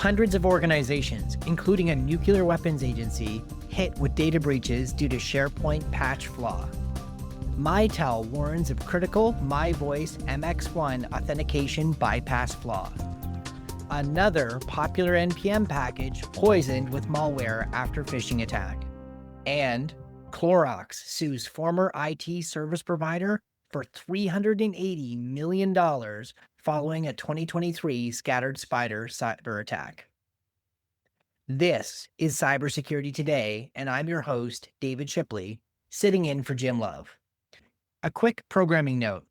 Hundreds of organizations, including a nuclear weapons agency, hit with data breaches due to Sharepoint patch flaw. Mitel warns of critical MyVoice MX1 authentication bypass flaw. Another popular NPM package poisoned with malware after phishing attack. And Clorox sues former IT service provider for $380 million following a 2023 scattered spider cyber attack. This is Cybersecurity Today, and I'm your host, David Shipley, sitting in for Jim Love. A quick programming note.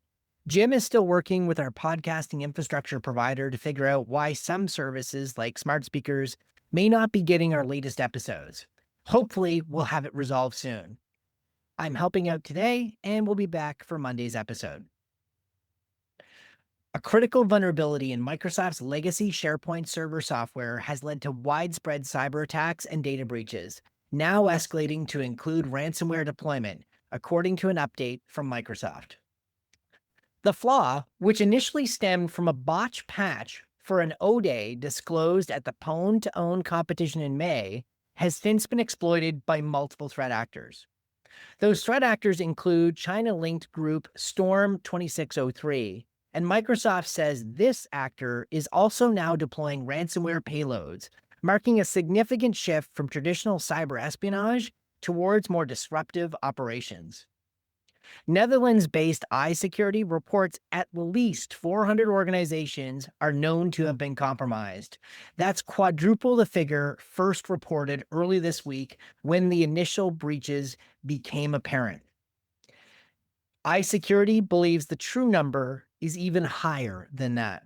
Jim is still working with our podcasting infrastructure provider to figure out why some services like smart speakers may not be getting our latest episodes. Hopefully, we'll have it resolved soon. I'm helping out today, and we'll be back for Monday's episode. A critical vulnerability in Microsoft's legacy SharePoint server software has led to widespread cyber attacks and data breaches, now escalating to include ransomware deployment, according to an update from Microsoft. The flaw, which initially stemmed from a botch patch for an O-Day disclosed at the Pwn2Own competition in May, has since been exploited by multiple threat actors. Those threat actors include China-linked group Storm 2603, and Microsoft says this actor is also now deploying ransomware payloads, marking a significant shift from traditional cyber espionage towards more disruptive operations. Netherlands-based iSecurity reports at least 400 organizations are known to have been compromised. That's quadruple the figure first reported early this week when the initial breaches became apparent. iSecurity believes the true number is even higher than that.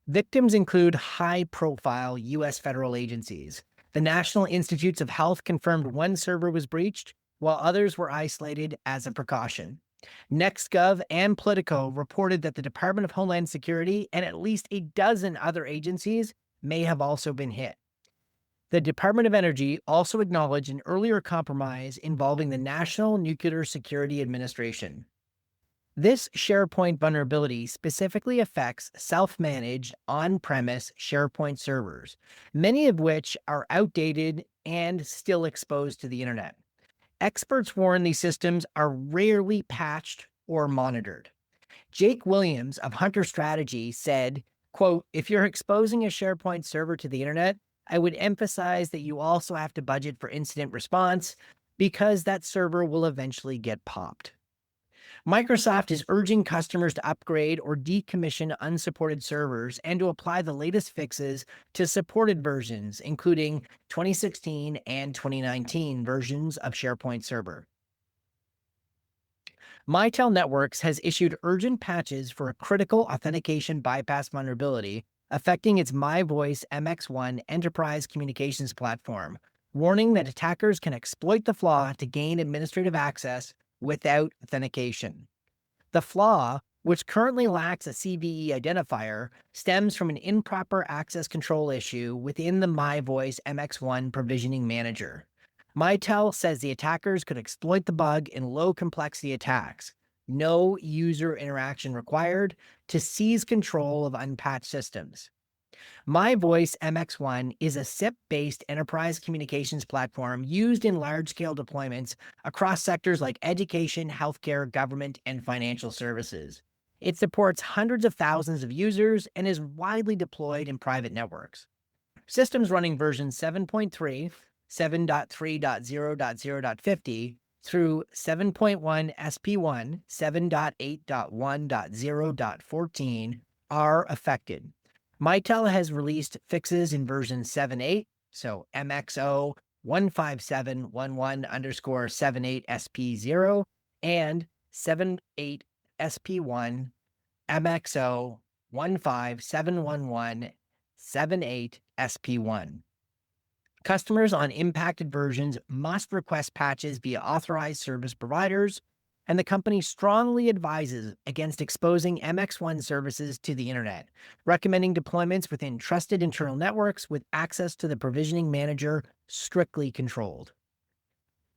Victims include high-profile U.S. federal agencies. The National Institutes of Health confirmed one server was breached, while others were isolated as a precaution. NextGov and Politico reported that the Department of Homeland Security and at least a dozen other agencies may have also been hit. The Department of Energy also acknowledged an earlier compromise involving the National Nuclear Security Administration. This SharePoint vulnerability specifically affects self-managed on-premise SharePoint servers, many of which are outdated and still exposed to the internet. Experts warn these systems are rarely patched or monitored. Jake Williams of Hunter Strategy said, quote, "If you're exposing a SharePoint server to the internet, I would emphasize that you also have to budget for incident response because that server will eventually get popped." Microsoft is urging customers to upgrade or decommission unsupported servers and to apply the latest fixes to supported versions, including 2016 and 2019 versions of SharePoint Server. Mitel Networks has issued urgent patches for a critical authentication bypass vulnerability affecting its MyVoice MX1 enterprise communications platform, warning that attackers can exploit the flaw to gain administrative access without authentication. The flaw, which currently lacks a CVE identifier, stems from an improper access control issue within the MyVoice MX1 provisioning manager. Mitel says the attackers could exploit the bug in low-complexity attacks, no user interaction required, to seize control of unpatched systems. MyVoice MX1 is a SIP-based enterprise communications platform used in large-scale deployments across sectors like education, healthcare, government, and financial services. It supports hundreds of thousands of users and is widely deployed in private networks. Systems running version 7.3, 7.3.0.0.50 through 7.1 SP1, 7.8.1.0.14 are affected. Mitel has released fixes in version 7.8, so MXO 15711_78SP0 and 7.8 SP1 MXO 1571178 SP1. Customers on impacted versions must request patches via authorized service providers, and the company strongly advises against exposing MX1 services to the internet, recommending deployments within trusted internal networks with access to the provisioning manager strictly controlled.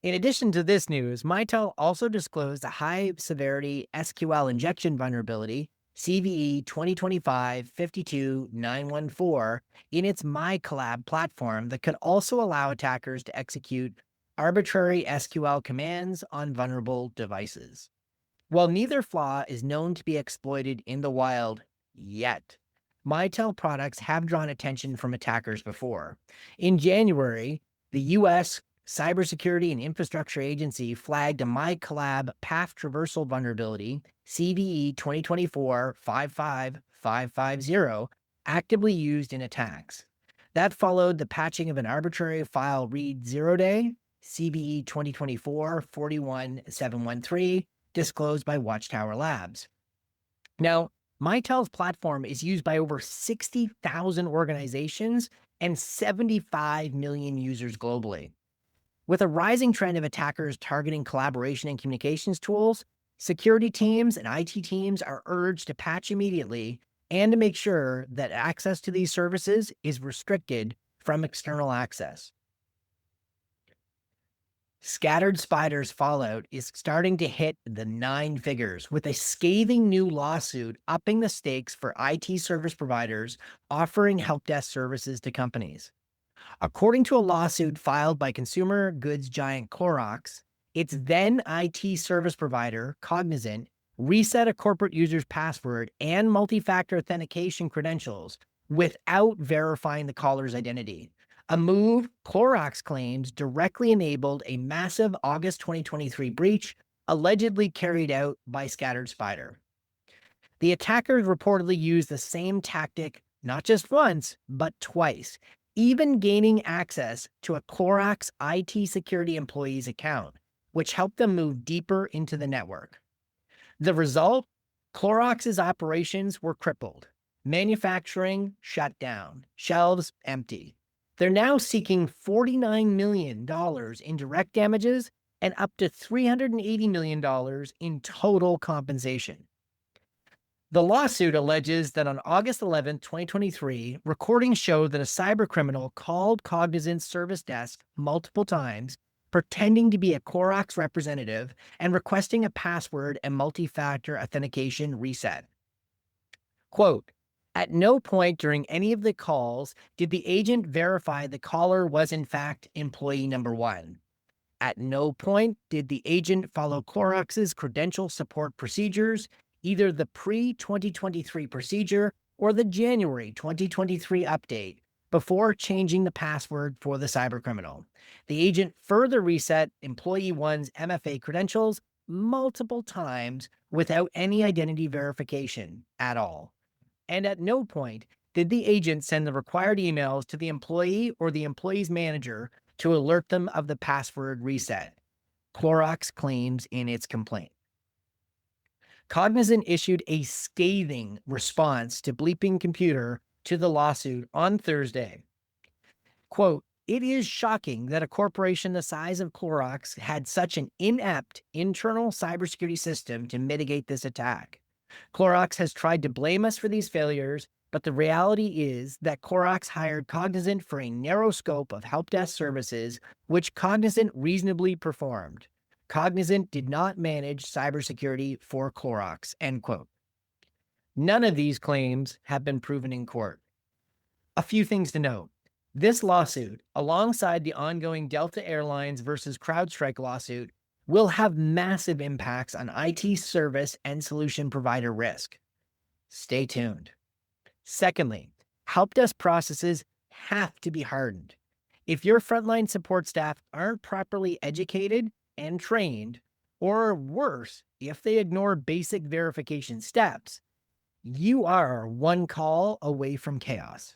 In addition to this news, Mitel also disclosed a high-severity SQL injection vulnerability CVE 2025-52914, in its MyCollab platform that could also allow attackers to execute arbitrary SQL commands on vulnerable devices. While neither flaw is known to be exploited in the wild yet, Mitel products have drawn attention from attackers before. In January, the US Cybersecurity and Infrastructure Agency flagged a MyCollab path traversal vulnerability, CVE 2024-55550, actively used in attacks. That followed the patching of an arbitrary file read zero day, CVE 2024-41713, disclosed by Watchtower Labs. Now, Mitel's platform is used by over 60,000 organizations and 75 million users globally. With a rising trend of attackers targeting collaboration and communications tools, security teams and IT teams are urged to patch immediately and to make sure that access to these services is restricted from external access. Scattered Spider's fallout is starting to hit the nine figures, with a scathing new lawsuit upping the stakes for IT service providers offering help desk services to companies. According to a lawsuit filed by consumer goods giant Clorox, its then IT service provider, Cognizant, reset a corporate user's password and multi-factor authentication credentials without verifying the caller's identity. A move Clorox claims directly enabled a massive August 2023 breach allegedly carried out by Scattered Spider. The attackers reportedly used the same tactic not just once, but twice, even gaining access to a Clorox IT security employee's account, which helped them move deeper into the network. The result? Clorox's operations were crippled. Manufacturing shut down. Shelves empty. They're now seeking $49 million in direct damages and up to $380 million in total compensation. The lawsuit alleges that on August 11, 2023, recordings showed that a cybercriminal called Cognizant's service desk multiple times, pretending to be a Clorox representative and requesting a password and multi-factor authentication reset. Quote, "At no point during any of the calls did the agent verify the caller was in fact employee number one. At no point did the agent follow Clorox's credential support procedures, either the pre-2023 procedure or the January 2023 update, before changing the password for the cybercriminal. The agent further reset employee one's MFA credentials multiple times without any identity verification at all. And at no point did the agent send the required emails to the employee or the employee's manager to alert them of the password reset," Clorox claims in its complaint. Cognizant issued a scathing response to Bleeping Computer to the lawsuit on Thursday. Quote, "It is shocking that a corporation the size of Clorox had such an inept internal cybersecurity system to mitigate this attack. Clorox has tried to blame us for these failures, but the reality is that Clorox hired Cognizant for a narrow scope of help desk services, which Cognizant reasonably performed. Cognizant did not manage cybersecurity for Clorox," end quote. None of these claims have been proven in court. A few things to note. This lawsuit, alongside the ongoing Delta Airlines versus CrowdStrike lawsuit, will have massive impacts on IT service and solution provider risk. Stay tuned. Secondly, help desk processes have to be hardened. If your frontline support staff aren't properly educated and trained, or worse, if they ignore basic verification steps, you are one call away from chaos.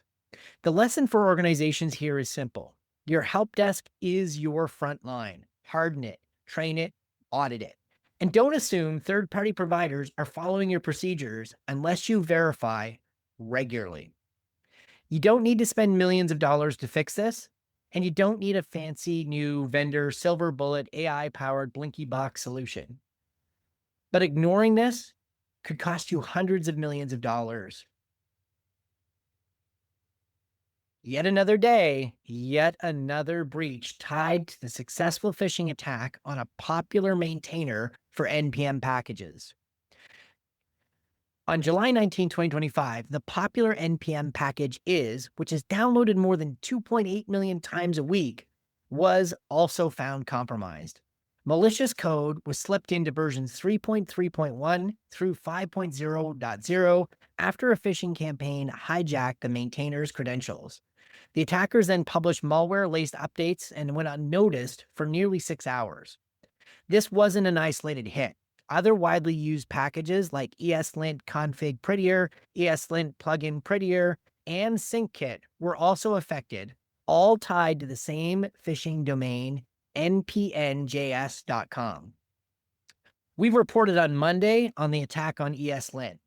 The lesson for organizations here is simple. Your help desk is your front line. Harden it, train it, audit it. And don't assume third-party providers are following your procedures unless you verify regularly. You don't need to spend millions of dollars to fix this, and you don't need a fancy new vendor silver bullet AI-powered blinky box solution. But ignoring this could cost you hundreds of millions of dollars. Yet another day, yet another breach tied to the successful phishing attack on a popular maintainer for NPM packages. On July 19, 2025, the popular NPM package is, which is downloaded more than 2.8 million times a week, was also found compromised. Malicious code was slipped into versions 3.3.1 through 5.0.0 after a phishing campaign hijacked the maintainer's credentials. The attackers then published malware-laced updates and went unnoticed for nearly 6 hours. This wasn't an isolated hit. Other widely used packages like ESLint Config Prettier, ESLint Plugin Prettier, and SyncKit were also affected, all tied to the same phishing domain, npnjs.com. We reported on Monday on the attack on ESLint.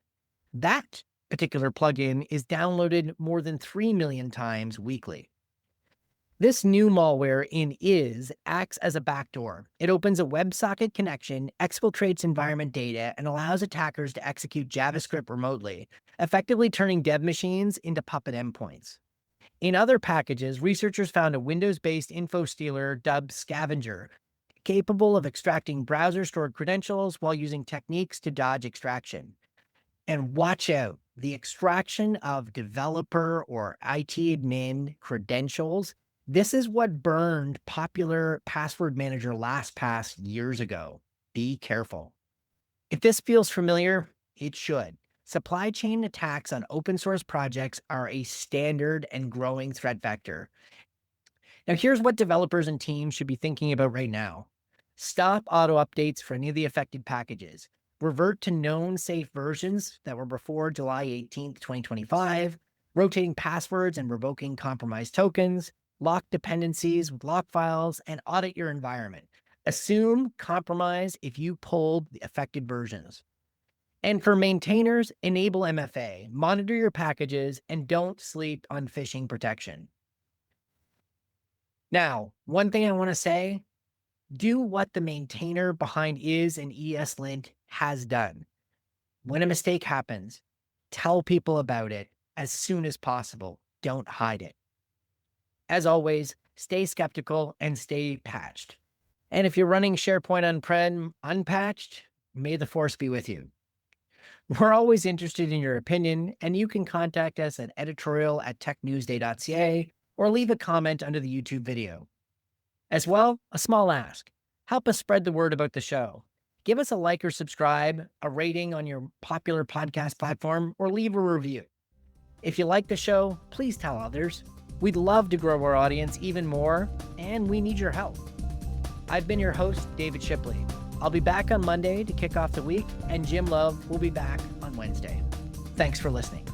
That particular plugin is downloaded more than 3 million times weekly. This new malware in IS acts as a backdoor. It opens a WebSocket connection, exfiltrates environment data, and allows attackers to execute JavaScript remotely, effectively turning dev machines into puppet endpoints. In other packages, researchers found a Windows-based info stealer dubbed Scavenger, capable of extracting browser-stored credentials while using techniques to dodge extraction. And watch out, the extraction of developer or IT admin credentials. This is what burned popular password manager LastPass years ago. Be careful. If this feels familiar, it should. Supply chain attacks on open source projects are a standard and growing threat vector. Now, here's what developers and teams should be thinking about right now. Stop auto updates for any of the affected packages. Revert to known safe versions that were before July 18th, 2025. Rotating passwords and revoking compromised tokens. Lock dependencies with lock files, and audit your environment. Assume compromise if you pulled the affected versions. And for maintainers, enable MFA, monitor your packages, and don't sleep on phishing protection. Now, one thing I want to say, do what the maintainer behind IS and ESLint has done. When a mistake happens, tell people about it as soon as possible. Don't hide it. As always, stay skeptical and stay patched. And if you're running SharePoint on-prem unpatched, may the force be with you. We're always interested in your opinion, and you can contact us at editorial@technewsday.ca or leave a comment under the YouTube video. As well, a small ask. Help us spread the word about the show. Give us a like or subscribe, a rating on your popular podcast platform, or leave a review. If you like the show, please tell others. We'd love to grow our audience even more, and we need your help. I've been your host, David Shipley. I'll be back on Monday to kick off the week, and Jim Love will be back on Wednesday. Thanks for listening.